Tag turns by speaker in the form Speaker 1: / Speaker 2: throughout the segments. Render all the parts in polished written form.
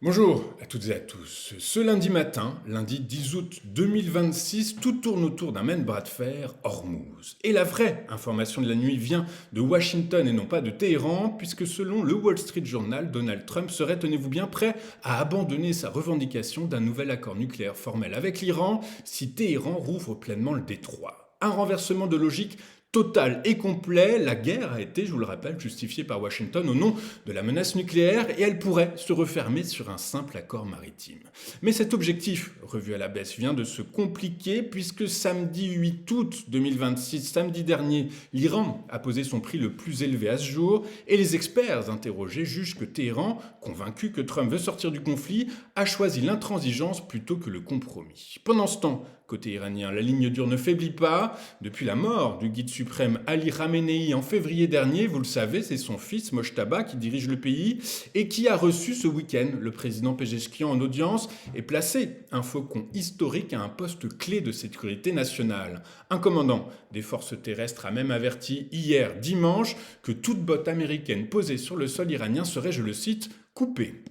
Speaker 1: Bonjour à toutes et à tous. Ce lundi matin, lundi 10 août 2026, tout tourne autour d'un même bras de fer, Hormuz. Et la vraie information de la nuit vient de Washington et non pas de Téhéran, puisque selon le Wall Street Journal, Donald Trump serait, tenez-vous bien, prêt à abandonner sa revendication d'un nouvel accord nucléaire formel avec l'Iran si Téhéran rouvre pleinement le détroit. Un renversement de logique total et complet, la guerre a été, je vous le rappelle, justifiée par Washington au nom de la menace nucléaire et elle pourrait se refermer sur un simple accord maritime. Mais cet objectif, revu à la baisse, vient de se compliquer puisque samedi 8 août 2026, samedi dernier, l'Iran a posé son prix le plus élevé à ce jour et les experts interrogés jugent que Téhéran, convaincu que Trump veut sortir du conflit, a choisi l'intransigeance plutôt que le compromis. Pendant ce temps, côté iranien, la ligne dure ne faiblit pas. Depuis la mort du guide suprême Ali Khamenei en février dernier, vous le savez, c'est son fils Mojtaba qui dirige le pays et qui a reçu ce week-end le président Pezeshkian en audience et placé un faucon historique à un poste clé de sécurité nationale. Un commandant des forces terrestres a même averti hier dimanche que toute botte américaine posée sur le sol iranien serait, je le cite, coupée.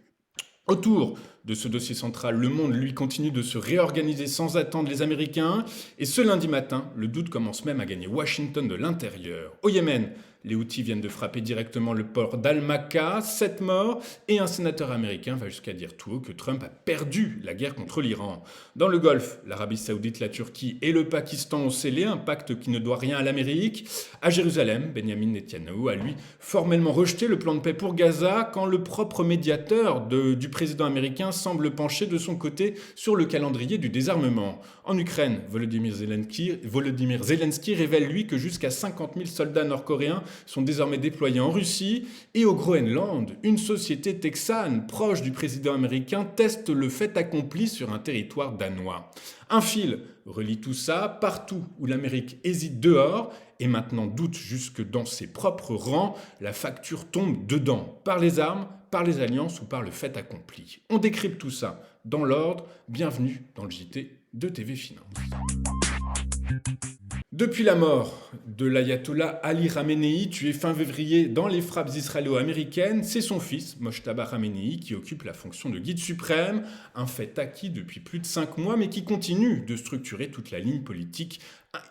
Speaker 1: Autour de ce dossier central, le monde, lui, continue de se réorganiser sans attendre les Américains. Et ce lundi matin, le doute commence même à gagner Washington de l'intérieur. Au Yémen, les Houthis viennent de frapper directement le port d'Al-Makka, 7 morts, et un sénateur américain va jusqu'à dire tout haut que Trump a perdu la guerre contre l'Iran. Dans le Golfe, l'Arabie Saoudite, la Turquie et le Pakistan ont scellé un pacte qui ne doit rien à l'Amérique. À Jérusalem, Benjamin Netanyahou a lui formellement rejeté le plan de paix pour Gaza quand le propre médiateur du président américain semble pencher de son côté sur le calendrier du désarmement. En Ukraine, Volodymyr Zelensky révèle lui que jusqu'à 50 000 soldats nord-coréens sont désormais déployés en Russie. Et au Groenland, une société texane proche du président américain teste le fait accompli sur un territoire danois. Un fil relie tout ça, partout où l'Amérique hésite dehors et maintenant doute jusque dans ses propres rangs, la facture tombe dedans, par les armes, par les alliances ou par le fait accompli. On décrypte tout ça dans l'ordre. Bienvenue dans le JT de TV Finance. Depuis la mort de l'ayatollah Ali Khamenei, tué fin février dans les frappes israélo-américaines, c'est son fils, Mojtaba Khamenei, qui occupe la fonction de guide suprême, un fait acquis depuis plus de 5 mois, mais qui continue de structurer toute la ligne politique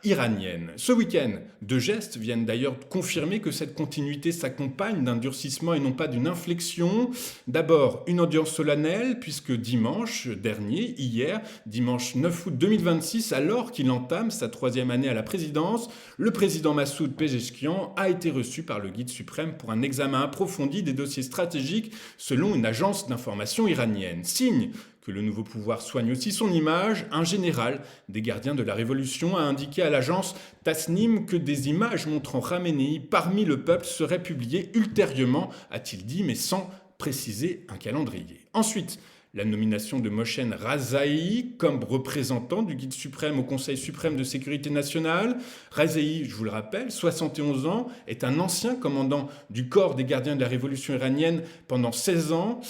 Speaker 1: iranienne. Ce week-end, deux gestes viennent d'ailleurs confirmer que cette continuité s'accompagne d'un durcissement et non pas d'une inflexion. D'abord, une audience solennelle, puisque dimanche dernier, hier, dimanche 9 août 2026, alors qu'il entame sa 3e année à la présidence, le président Massoud Pezeshkian a été reçu par le guide suprême pour un examen approfondi des dossiers stratégiques selon une agence d'information iranienne. Signe que le nouveau pouvoir soigne aussi son image, un général des gardiens de la Révolution a indiqué à l'agence Tasnim que des images montrant Khamenei parmi le peuple seraient publiées ultérieurement, a-t-il dit, mais sans préciser un calendrier. Ensuite, la nomination de Mohsen Razaei comme représentant du guide suprême au Conseil suprême de sécurité nationale. Razaei, je vous le rappelle, 71 ans, est un ancien commandant du corps des gardiens de la Révolution iranienne pendant 16 ans.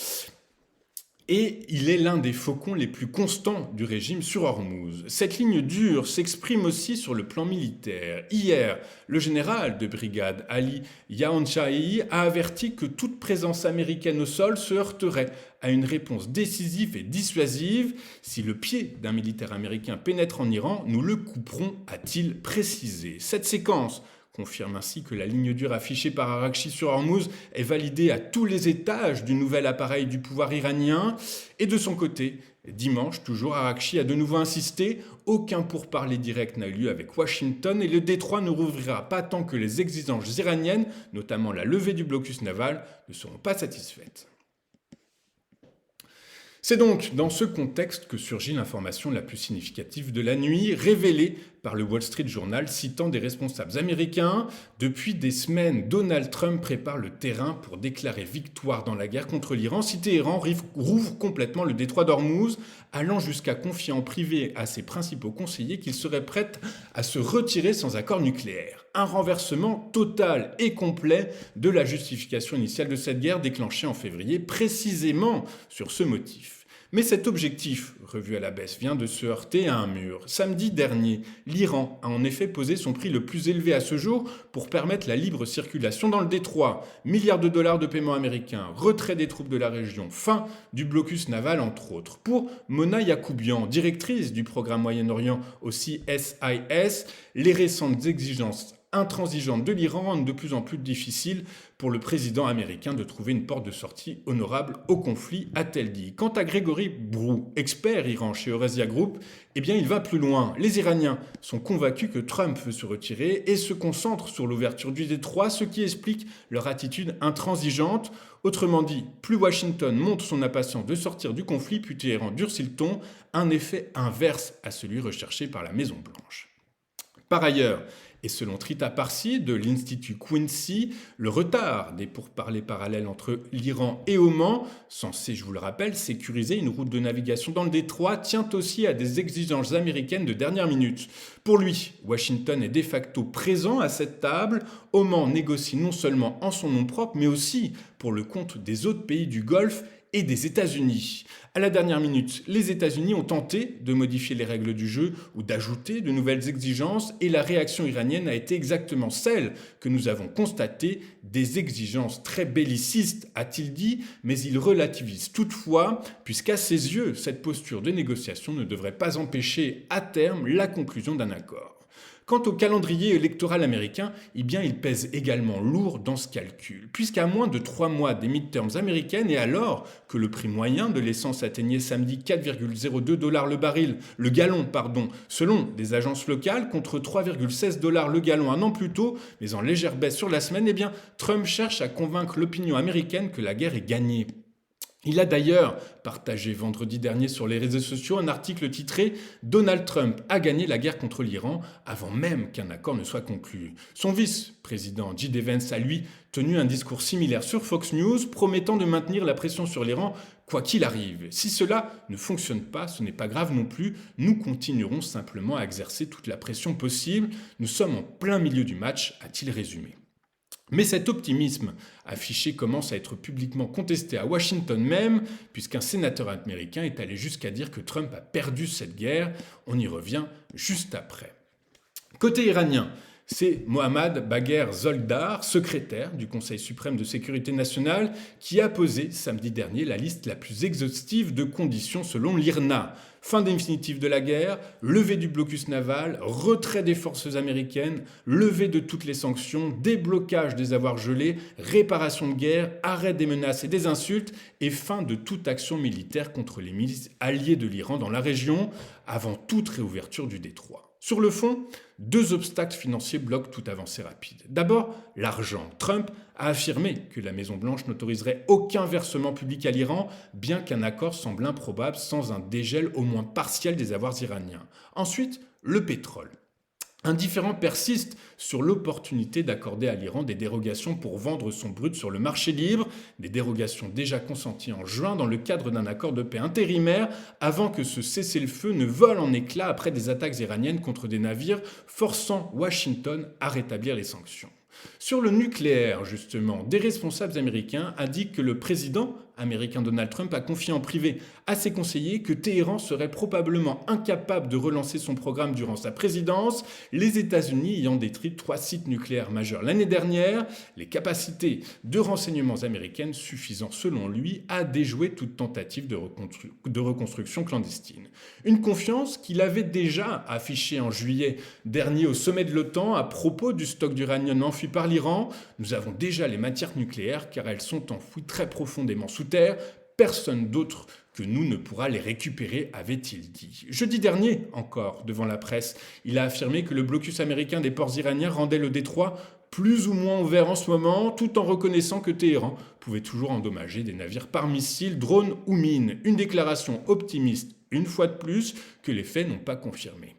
Speaker 1: Et il est l'un des faucons les plus constants du régime sur Hormuz. Cette ligne dure s'exprime aussi sur le plan militaire. Hier, le général de brigade Ali Yaonchaei a averti que toute présence américaine au sol se heurterait à une réponse décisive et dissuasive. Si le pied d'un militaire américain pénètre en Iran, nous le couperons, a-t-il précisé. Cette séquence confirme ainsi que la ligne dure affichée par Araghchi sur Hormuz est validée à tous les étages du nouvel appareil du pouvoir iranien. Et de son côté, dimanche, toujours, Araghchi a de nouveau insisté, aucun pourparler direct n'a eu lieu avec Washington et le détroit ne rouvrira pas tant que les exigences iraniennes, notamment la levée du blocus naval, ne seront pas satisfaites. C'est donc dans ce contexte que surgit l'information la plus significative de la nuit, révélée par le Wall Street Journal citant des responsables américains. Depuis des semaines, Donald Trump prépare le terrain pour déclarer victoire dans la guerre contre l'Iran si Téhéran rouvre complètement le détroit d'Ormuz, allant jusqu'à confier en privé à ses principaux conseillers qu'il serait prêt à se retirer sans accord nucléaire. Un renversement total et complet de la justification initiale de cette guerre déclenchée en février précisément sur ce motif. Mais cet objectif, revu à la baisse, vient de se heurter à un mur. Samedi dernier, l'Iran a en effet posé son prix le plus élevé à ce jour pour permettre la libre circulation dans le détroit. Milliards de dollars de paiements américains, retrait des troupes de la région, fin du blocus naval entre autres. Pour Mona Yacoubian, directrice du programme Moyen-Orient au CSIS, les récentes exigences intransigeantes de l'Iran rendent de plus en plus difficile pour le président américain de trouver une porte de sortie honorable au conflit, a-t-elle dit. Quant à Grégory Brou, expert Iran chez Eurasia Group, eh bien il va plus loin. Les Iraniens sont convaincus que Trump veut se retirer et se concentrent sur l'ouverture du détroit, ce qui explique leur attitude intransigeante. Autrement dit, plus Washington montre son impatience de sortir du conflit, plus Téhéran durcit le ton, un effet inverse à celui recherché par la Maison-Blanche. Par ailleurs, et selon Trita Parsi de l'Institut Quincy, le retard des pourparlers parallèles entre l'Iran et Oman, censé, je vous le rappelle, sécuriser une route de navigation dans le détroit, tient aussi à des exigences américaines de dernière minute. Pour lui, Washington est de facto présent à cette table. Oman négocie non seulement en son nom propre, mais aussi pour le compte des autres pays du Golfe et des États-Unis. À la dernière minute, les États-Unis ont tenté de modifier les règles du jeu ou d'ajouter de nouvelles exigences et la réaction iranienne a été exactement celle que nous avons constatée, des exigences très bellicistes, a-t-il dit, mais il relativise toutefois, puisqu'à ses yeux, cette posture de négociation ne devrait pas empêcher à terme la conclusion d'un accord. Quant au calendrier électoral américain, eh bien, il pèse également lourd dans ce calcul, puisqu'à moins de 3 mois des midterms américaines et alors que le prix moyen de l'essence atteignait samedi 4,02 $ le gallon, selon des agences locales, contre 3,16 $ le gallon un an plus tôt, mais en légère baisse sur la semaine, eh bien, Trump cherche à convaincre l'opinion américaine que la guerre est gagnée. Il a d'ailleurs partagé vendredi dernier sur les réseaux sociaux un article titré « Donald Trump a gagné la guerre contre l'Iran avant même qu'un accord ne soit conclu ». Son vice-président J.D. Vance a lui tenu un discours similaire sur Fox News promettant de maintenir la pression sur l'Iran quoi qu'il arrive. Si cela ne fonctionne pas, ce n'est pas grave non plus, nous continuerons simplement à exercer toute la pression possible. Nous sommes en plein milieu du match, a-t-il résumé. Mais cet optimisme affiché commence à être publiquement contesté à Washington même, puisqu'un sénateur américain est allé jusqu'à dire que Trump a perdu cette guerre. On y revient juste après. Côté iranien, c'est Mohammad Bagher Zoldar, secrétaire du Conseil suprême de sécurité nationale, qui a posé samedi dernier la liste la plus exhaustive de conditions selon l'IRNA. Fin définitive de la guerre, levée du blocus naval, retrait des forces américaines, levée de toutes les sanctions, déblocage des avoirs gelés, réparation de guerre, arrêt des menaces et des insultes et fin de toute action militaire contre les milices alliées de l'Iran dans la région, avant toute réouverture du détroit. Sur le fond, 2 obstacles financiers bloquent toute avancée rapide. D'abord, l'argent. Trump a affirmé que la Maison-Blanche n'autoriserait aucun versement public à l'Iran, bien qu'un accord semble improbable sans un dégel au moins partiel des avoirs iraniens. Ensuite, le pétrole. Un différend persiste sur l'opportunité d'accorder à l'Iran des dérogations pour vendre son brut sur le marché libre, des dérogations déjà consenties en juin dans le cadre d'un accord de paix intérimaire avant que ce cessez-le-feu ne vole en éclats après des attaques iraniennes contre des navires, forçant Washington à rétablir les sanctions. Sur le nucléaire, justement, des responsables américains indiquent que le président américain Donald Trump a confié en privé à ses conseillers que Téhéran serait probablement incapable de relancer son programme durant sa présidence, les États-Unis ayant détruit 3 sites nucléaires majeurs l'année dernière, les capacités de renseignements américaines suffisant selon lui à déjouer toute tentative de reconstruction clandestine. Une confiance qu'il avait déjà affichée en juillet dernier au sommet de l'OTAN à propos du stock d'uranium enfui par l'Iran. Nous avons déjà les matières nucléaires car elles sont enfouies très profondément sous terre. Personne d'autre que nous ne pourra les récupérer, avait-il dit. Jeudi dernier, encore, devant la presse, il a affirmé que le blocus américain des ports iraniens rendait le détroit plus ou moins ouvert en ce moment, tout en reconnaissant que Téhéran pouvait toujours endommager des navires par missiles, drones ou mines. Une déclaration optimiste, une fois de plus, que les faits n'ont pas confirmé.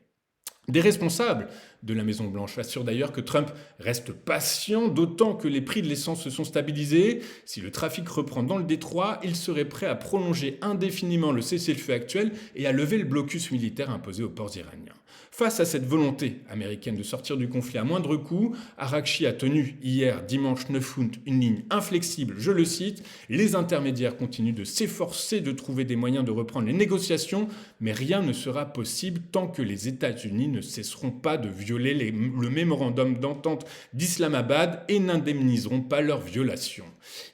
Speaker 1: Des responsables de la Maison-Blanche assurent d'ailleurs que Trump reste patient, d'autant que les prix de l'essence se sont stabilisés. Si le trafic reprend dans le détroit, il serait prêt à prolonger indéfiniment le cessez-le-feu actuel et à lever le blocus militaire imposé aux ports iraniens. Face à cette volonté américaine de sortir du conflit à moindre coût, Araqchi a tenu hier, dimanche 9 août, une ligne inflexible, je le cite, « Les intermédiaires continuent de s'efforcer de trouver des moyens de reprendre les négociations, mais rien ne sera possible tant que les États-Unis ne cesseront pas de violer le mémorandum d'entente d'Islamabad et n'indemniseront pas leurs violations.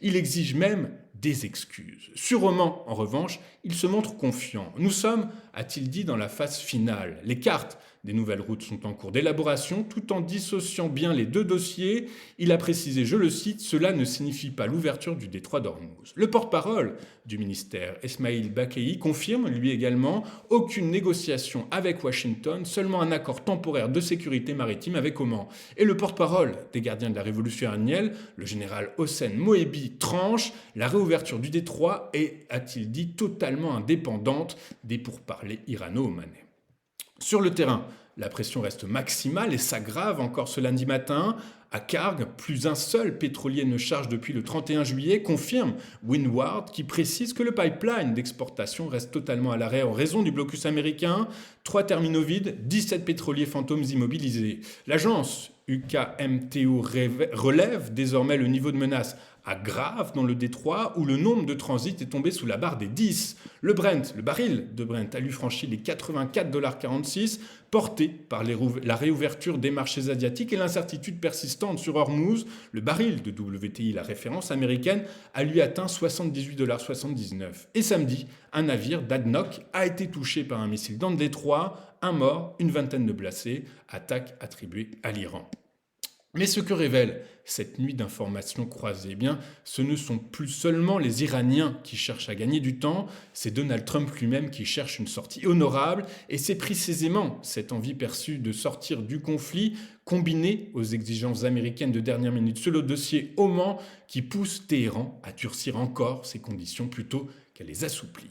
Speaker 1: Il exige même des excuses. Sur Oman, en revanche, il se montre confiant. Nous sommes, a-t-il dit, dans la phase finale. Les cartes des nouvelles routes sont en cours d'élaboration, tout en dissociant bien les deux dossiers. Il a précisé, je le cite, « Cela ne signifie pas l'ouverture du détroit d'Ormuz ». Le porte-parole du ministère, Esmail Bakei, confirme, lui également, aucune négociation avec Washington, seulement un accord temporaire de sécurité maritime avec Oman. Et le porte-parole des gardiens de la révolution iranienne, le général Hossein Moebi, tranche, la réouverture du détroit est, a-t-il dit, totalement indépendante des pourparlers irano-omanais. Sur le terrain, la pression reste maximale et s'aggrave encore ce lundi matin. À Karg, plus un seul pétrolier ne charge depuis le 31 juillet, confirme Windward, qui précise que le pipeline d'exportation reste totalement à l'arrêt en raison du blocus américain. 3 terminaux vides, 17 pétroliers fantômes immobilisés. L'agence UKMTO relève désormais le niveau de menace à grave dans le détroit où le nombre de transits est tombé sous la barre des 10. Le baril de Brent a lui franchi les 84,46 $, porté par la réouverture des marchés asiatiques et l'incertitude persistante sur Hormuz. Le baril de WTI, la référence américaine, a lui atteint 78,79 $. Et samedi, un navire d'ADNOC a été touché par un missile dans le détroit, un mort, une vingtaine de blessés, attaque attribuée à l'Iran. Mais ce que révèle cette nuit d'informations croisées, eh bien, ce ne sont plus seulement les Iraniens qui cherchent à gagner du temps, c'est Donald Trump lui-même qui cherche une sortie honorable, et c'est précisément cette envie perçue de sortir du conflit, combinée aux exigences américaines de dernière minute sur le dossier Oman, qui pousse Téhéran à durcir encore ses conditions plutôt qu'à les assouplir.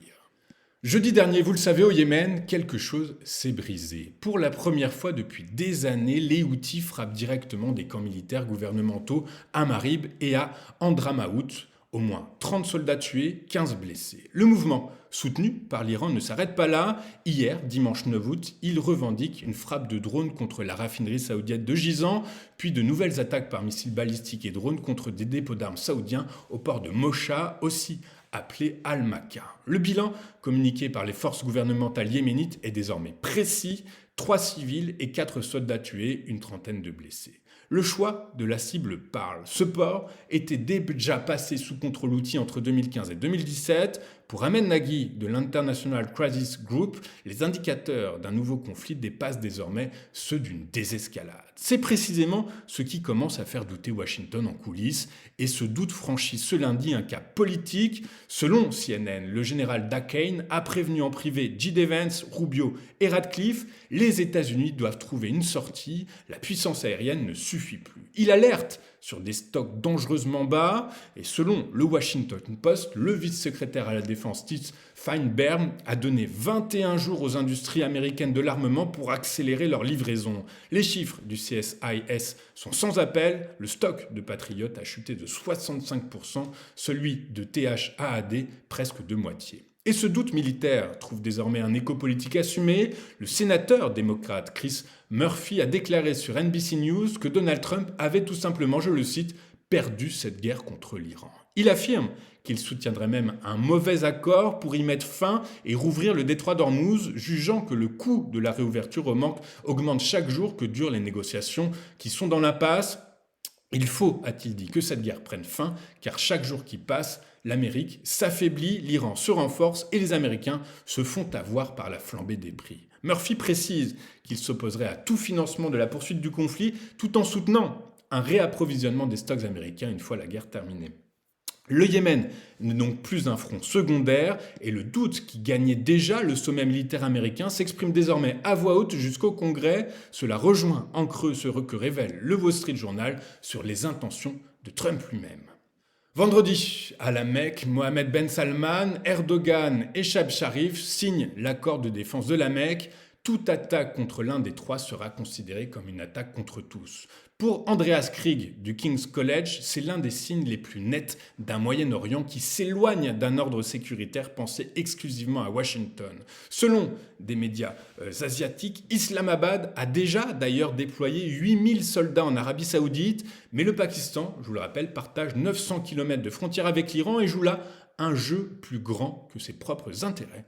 Speaker 1: Jeudi dernier, vous le savez, au Yémen, quelque chose s'est brisé. Pour la première fois depuis des années, les Houthis frappent directement des camps militaires gouvernementaux à Marib et à Andramaout. Au moins 30 soldats tués, 15 blessés. Le mouvement, soutenu par l'Iran, ne s'arrête pas là. Hier, dimanche 9 août, il revendique une frappe de drone contre la raffinerie saoudienne de Gizan, puis de nouvelles attaques par missiles balistiques et drones contre des dépôts d'armes saoudiens au port de Mocha, aussi appelé Al-Maka. Le bilan communiqué par les forces gouvernementales yéménites est désormais précis, 3 civils et 4 soldats tués, une trentaine de blessés. Le choix de la cible parle. Ce port était déjà passé sous contrôle houthi entre 2015 et 2017. Pour Ahmed Nagui de l'International Crisis Group, les indicateurs d'un nouveau conflit dépassent désormais ceux d'une désescalade. C'est précisément ce qui commence à faire douter Washington en coulisses, et ce doute franchit ce lundi un cap politique. Selon CNN, le général Daquesne a prévenu en privé J.D. Vance, Rubio et Radcliffe, les États-Unis doivent trouver une sortie, la puissance aérienne ne suffit plus. Il alerte sur des stocks dangereusement bas, et selon le Washington Post, le vice-secrétaire à la défense Steve Feinberg a donné 21 jours aux industries américaines de l'armement pour accélérer leur livraison. Les chiffres du CSIS sont sans appel, le stock de Patriot a chuté de 65%, celui de THAAD presque de moitié. Et ce doute militaire trouve désormais un écho politique assumé. Le sénateur démocrate Chris Murphy a déclaré sur NBC News que Donald Trump avait tout simplement, je le cite, perdu cette guerre contre l'Iran. Il affirme qu'il soutiendrait même un mauvais accord pour y mettre fin et rouvrir le détroit d'Ormuz, jugeant que le coût de la réouverture augmente chaque jour que durent les négociations qui sont dans l'impasse. Il faut, a-t-il dit, que cette guerre prenne fin, car chaque jour qui passe, l'Amérique s'affaiblit, l'Iran se renforce et les Américains se font avoir par la flambée des prix. Murphy précise qu'il s'opposerait à tout financement de la poursuite du conflit tout en soutenant un réapprovisionnement des stocks américains une fois la guerre terminée. Le Yémen n'est donc plus un front secondaire et le doute qui gagnait déjà le sommet militaire américain s'exprime désormais à voix haute jusqu'au Congrès. Cela rejoint en creux ce que révèle le Wall Street Journal sur les intentions de Trump lui-même. Vendredi, à la Mecque, Mohammed Ben Salman, Erdogan et Shahbaz Sharif signent l'accord de défense de la Mecque. toute attaque contre l'un des trois sera considérée comme une attaque contre tous. Pour Andreas Krieg du King's College, c'est l'un des signes les plus nets d'un Moyen-Orient qui s'éloigne d'un ordre sécuritaire pensé exclusivement à Washington. Selon des médias asiatiques, Islamabad a déjà d'ailleurs déployé 8000 soldats en Arabie Saoudite, mais le Pakistan, je vous le rappelle, partage 900 km de frontière avec l'Iran et joue là un jeu plus grand que ses propres intérêts.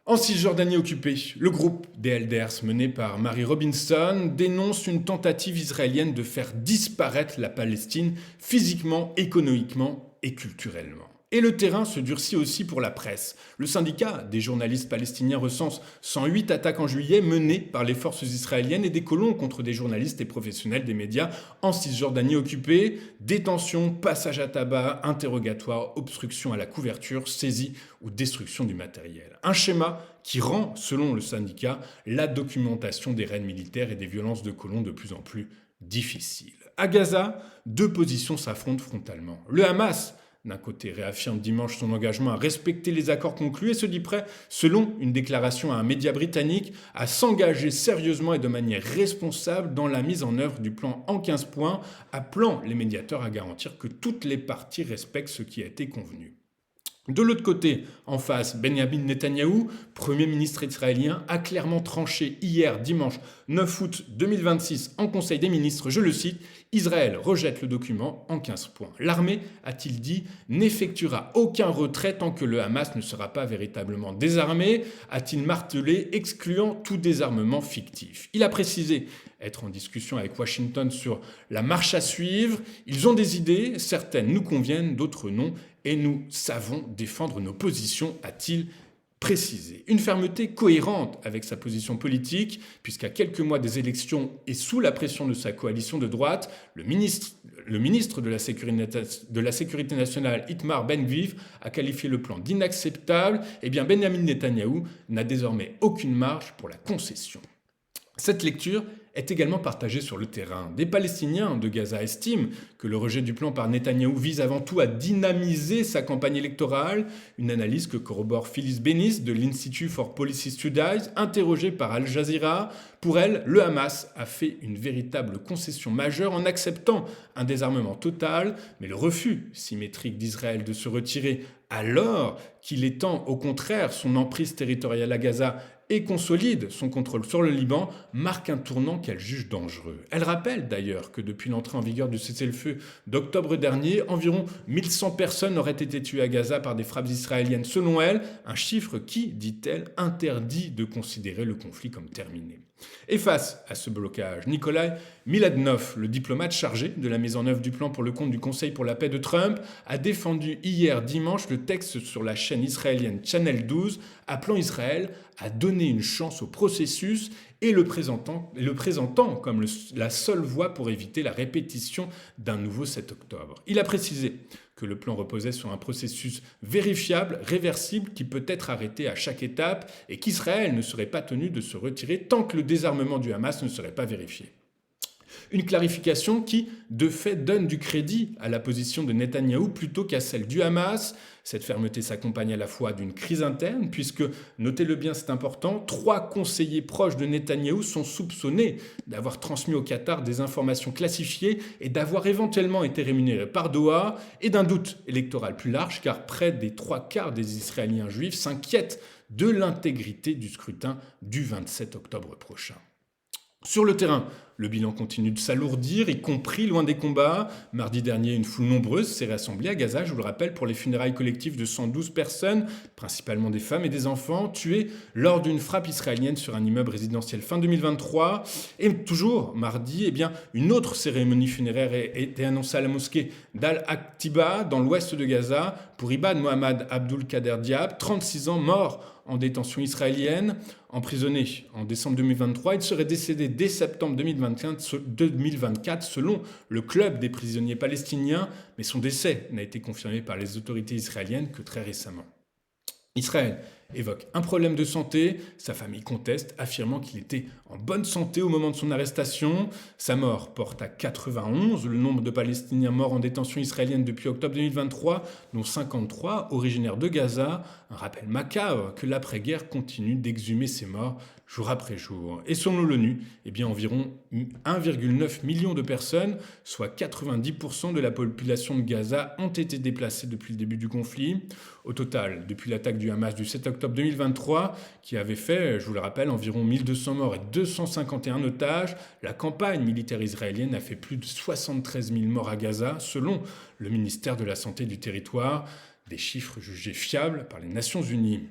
Speaker 1: En Cisjordanie occupée, le groupe des Elders mené par Mary Robinson dénonce une tentative israélienne de faire disparaître la Palestine physiquement, économiquement et culturellement. Et le terrain se durcit aussi pour la presse. Le syndicat des journalistes palestiniens recense 108 attaques en juillet menées par les forces israéliennes et des colons contre des journalistes et professionnels des médias en Cisjordanie occupée. Détention, passage à tabac, interrogatoire, obstruction à la couverture, saisie ou destruction du matériel. Un schéma qui rend, selon le syndicat, la documentation des raids militaires et des violences de colons de plus en plus difficile. À Gaza, deux positions s'affrontent frontalement. Le Hamas, d'un côté, réaffirme dimanche son engagement à respecter les accords conclus et se dit prêt, selon une déclaration à un média britannique, à s'engager sérieusement et de manière responsable dans la mise en œuvre du plan en 15 points, appelant les médiateurs à garantir que toutes les parties respectent ce qui a été convenu. De l'autre côté, en face, Benyamin Netanyahou, Premier ministre israélien, a clairement tranché hier, dimanche 9 août 2026, en Conseil des ministres, je le cite, « Israël rejette le document en 15 points. L'armée, a-t-il dit, n'effectuera aucun retrait tant que le Hamas ne sera pas véritablement désarmé, a-t-il martelé, excluant tout désarmement fictif. Il a précisé être en discussion avec Washington sur la marche à suivre. Ils ont des idées, certaines nous conviennent, d'autres non, et nous savons défendre nos positions, a-t-il précisé. Une fermeté cohérente avec sa position politique, puisqu'à quelques mois des élections et sous la pression de sa coalition de droite, le ministre de la Sécurité nationale, Itamar Ben-Gvir, a qualifié le plan d'inacceptable. Eh bien, Benyamin Netanyahou n'a désormais aucune marge pour la concession. Cette lecture est également partagée sur le terrain. Des Palestiniens de Gaza estiment que le rejet du plan par Netanyahou vise avant tout à dynamiser sa campagne électorale, une analyse que corrobore Phyllis Bennis de l'Institute for Policy Studies, interrogée par Al Jazeera. Pour elle, le Hamas a fait une véritable concession majeure en acceptant un désarmement total, mais le refus symétrique d'Israël de se retirer alors qu'il étend au contraire son emprise territoriale à Gaza et consolide son contrôle sur le Liban, marque un tournant qu'elle juge dangereux. Elle rappelle d'ailleurs que depuis l'entrée en vigueur du cessez-le-feu d'octobre dernier, environ 1100 personnes auraient été tuées à Gaza par des frappes israéliennes selon elle, un chiffre qui, dit-elle, interdit de considérer le conflit comme terminé. Et face à ce blocage, Nikolai Miladnov, le diplomate chargé de la mise en œuvre du plan pour le compte du Conseil pour la paix de Trump, a défendu hier dimanche le texte sur la chaîne israélienne Channel 12, appelant Israël à donner une chance au processus et le présentant comme la seule voie pour éviter la répétition d'un nouveau 7 octobre. Il a précisé que le plan reposait sur un processus vérifiable, réversible, qui peut être arrêté à chaque étape et qu'Israël ne serait pas tenu de se retirer tant que le désarmement du Hamas ne serait pas vérifié. Une clarification qui, de fait, donne du crédit à la position de Netanyahou plutôt qu'à celle du Hamas. Cette fermeté s'accompagne à la fois d'une crise interne, puisque, notez-le bien, c'est important, 3 conseillers proches de Netanyahou sont soupçonnés d'avoir transmis au Qatar des informations classifiées et d'avoir éventuellement été rémunérés par Doha, et d'un doute électoral plus large, car près des 3/4 des Israéliens juifs s'inquiètent de l'intégrité du scrutin du 27 octobre prochain. Sur le terrain, le bilan continue de s'alourdir, y compris loin des combats. Mardi dernier, une foule nombreuse s'est rassemblée à Gaza, je vous le rappelle, pour les funérailles collectives de 112 personnes, principalement des femmes et des enfants, tuées lors d'une frappe israélienne sur un immeuble résidentiel fin 2023. Et toujours mardi, une autre cérémonie funéraire a été annoncée à la mosquée d'Al-Aqtiba, dans l'ouest de Gaza, pour Ibad Mohamed Abdul Kader Diab, 36 ans, mort en détention israélienne. Emprisonné en décembre 2023, il serait décédé dès septembre 2024 selon le club des prisonniers palestiniens, mais son décès n'a été confirmé par les autorités israéliennes que très récemment. Israël évoque un problème de santé. Sa famille conteste, affirmant qu'il était en bonne santé au moment de son arrestation. Sa mort porte à 91 le nombre de Palestiniens morts en détention israélienne depuis octobre 2023, dont 53 originaires de Gaza. Un rappel macabre que l'après-guerre continue d'exhumer ces morts jour après jour. Et selon l'ONU, environ 1,9 million de personnes, soit 90% de la population de Gaza, ont été déplacées depuis le début du conflit. Au total, depuis l'attaque du Hamas du 7 octobre 2023, qui avait fait, je vous le rappelle, environ 1200 morts et 251 otages, la campagne militaire israélienne a fait plus de 73 000 morts à Gaza, selon le ministère de la Santé du territoire, des chiffres jugés fiables par les Nations Unies.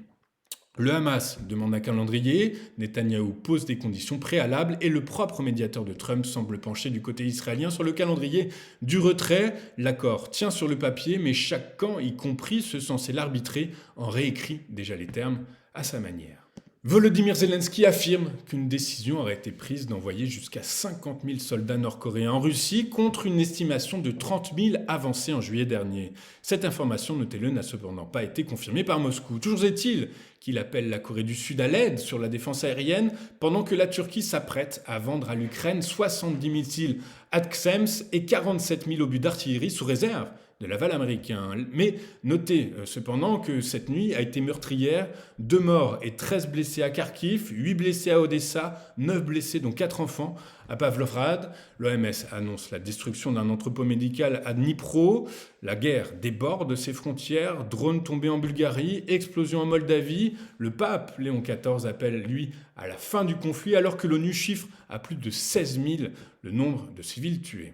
Speaker 1: Le Hamas demande un calendrier, Netanyahou pose des conditions préalables et le propre médiateur de Trump semble pencher du côté israélien sur le calendrier du retrait. L'accord tient sur le papier, mais chaque camp, y compris ceux censés l'arbitrer, en réécrit déjà les termes à sa manière. Volodymyr Zelensky affirme qu'une décision aurait été prise d'envoyer jusqu'à 50 000 soldats nord-coréens en Russie contre une estimation de 30 000 avancée en juillet dernier. Cette information, notez-le, n'a cependant pas été confirmée par Moscou. Toujours est-il qu'il appelle la Corée du Sud à l'aide sur la défense aérienne pendant que la Turquie s'apprête à vendre à l'Ukraine 70 missiles ATACMS et 47 000 obus d'artillerie sous réserve de l'aval américain. Mais notez cependant que cette nuit a été meurtrière, 2 morts et 13 blessés à Kharkiv, 8 blessés à Odessa, 9 blessés dont 4 enfants à Pavlovrad. L'OMS annonce la destruction d'un entrepôt médical à Dnipro. La guerre déborde ses frontières, drones tombés en Bulgarie, explosion en Moldavie. Le pape Léon XIV appelle, lui, à la fin du conflit alors que l'ONU chiffre à plus de 16 000 le nombre de civils tués.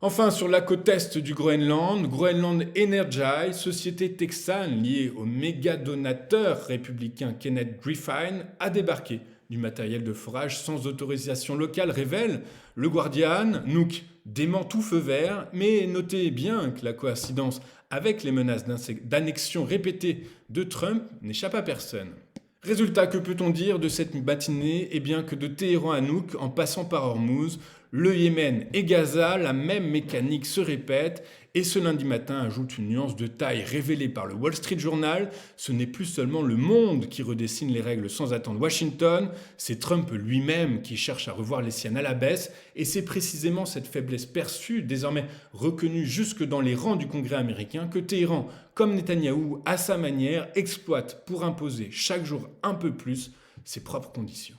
Speaker 1: Enfin, sur la côte est du Groenland, Groenland Energy, société texane liée au méga donateur républicain Kenneth Griffin, a débarqué du matériel de forage sans autorisation locale, révèle le Guardian. Nuuk dément tout feu vert, mais notez bien que la coïncidence avec les menaces d'annexion répétées de Trump n'échappe à personne. Résultat, que peut-on dire de cette matinée ? Eh bien que de Téhéran à Nuuk, en passant par Hormuz, le Yémen et Gaza, la même mécanique se répète. Et ce lundi matin ajoute une nuance de taille révélée par le Wall Street Journal. Ce n'est plus seulement le monde qui redessine les règles sans attendre Washington, c'est Trump lui-même qui cherche à revoir les siennes à la baisse. Et c'est précisément cette faiblesse perçue, désormais reconnue jusque dans les rangs du Congrès américain, que Téhéran, comme Netanyahou, à sa manière, exploite pour imposer chaque jour un peu plus ses propres conditions.